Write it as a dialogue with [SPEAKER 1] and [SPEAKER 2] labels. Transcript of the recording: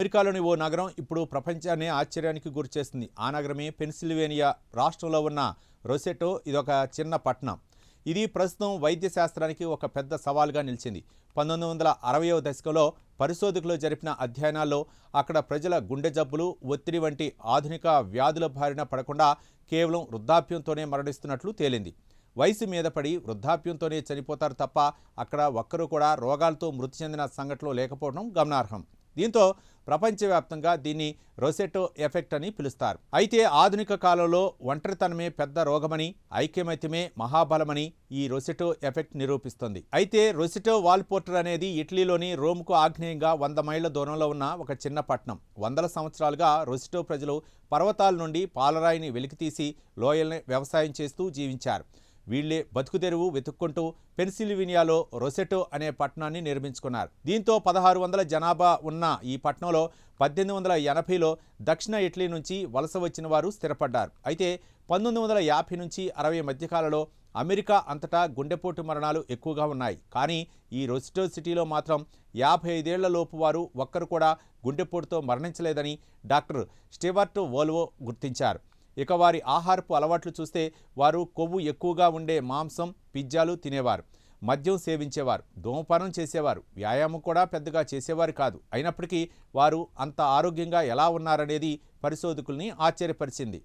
[SPEAKER 1] అమెరికాలోని ఓ నగరం ఇప్పుడు ప్రపంచాన్ని ఆశ్చర్యానికి గురిచేస్తుంది. ఆ నగరమే పెన్సిల్వేనియా రాష్ట్రంలో ఉన్న రొసెటో. ఇదొక చిన్న పట్టణం. ఇది ప్రస్తుతం వైద్య శాస్త్రానికి ఒక పెద్ద సవాల్గా నిలిచింది. 1960వ దశకంలో పరిశోధకులు జరిపిన అధ్యయనాల్లో అక్కడ ప్రజల గుండె జబ్బులు, ఒత్తిడి వంటి ఆధునిక వ్యాధుల బారిన పడకుండా కేవలం వృద్ధాప్యంతోనే మరణిస్తున్నట్లు తేలింది. వయసు మీద పడి వృద్ధాప్యంతోనే చనిపోతారు తప్ప అక్కడ ఒక్కరూ కూడా రోగాలతో మృతి చెందిన సంఘటనలు లేకపోవడం గమనార్హం. దీంతో ప్రపంచవ్యాప్తంగా దీన్ని రొసెటో ఎఫెక్ట్ అని పిలుస్తారు. అయితే ఆధునిక కాలంలో ఒంటరితనమే పెద్ద రోగమని, ఐక్యమత్యమే మహాబలమని ఈ రొసెటో ఎఫెక్ట్ నిరూపిస్తుంది. అయితే రొసెటో వాల్పోర్టర్ అనేది ఇటలీలోని రోమ్కు ఆగ్నేయంగా 100 మైళ్ళ దూరంలో ఉన్న ఒక చిన్న పట్టణం. వందల సంవత్సరాలుగా రొసెటో ప్రజలు పర్వతాల నుండి పాలరాయిని వెలికితీసి లోయల్ని వ్యవసాయం చేస్తూ జీవించారు. వీళ్లే బతుకుదెరువు వెతుక్కుంటూ పెన్సిల్వేనియాలో రొసెటో అనే పట్టణాన్ని నిర్మించుకున్నారు. దీంతో 1600 జనాభా ఉన్న ఈ పట్టణంలో 1880లో దక్షిణ ఇటలీ నుంచి వలస వచ్చిన వారు స్థిరపడ్డారు. అయితే 1950 నుంచి 60 మధ్యకాలంలో అమెరికా అంతటా గుండెపోటు మరణాలు ఎక్కువగా ఉన్నాయి. కానీ ఈ రొసెటో సిటీలో మాత్రం 55 ఏళ్ల లోపు వారు ఒక్కరు కూడా గుండెపోటుతో మరణించలేదని డాక్టర్ స్టీవర్ట్ వోల్వో గుర్తించారు. ఇక వారి ఆహారపు అలవాట్లు చూస్తే వారు కొవ్వు ఎక్కువగా ఉండే మాంసం, పిజ్జాలు తినేవారు, మద్యం సేవించేవారు, ధూమపానం చేసేవారు, వ్యాయామం కూడా పెద్దగా చేసేవారు కాదు. అయినప్పటికీ వారు అంత ఆరోగ్యంగా ఎలా ఉన్నారనేది పరిశోధకుల్ని ఆశ్చర్యపరిచింది.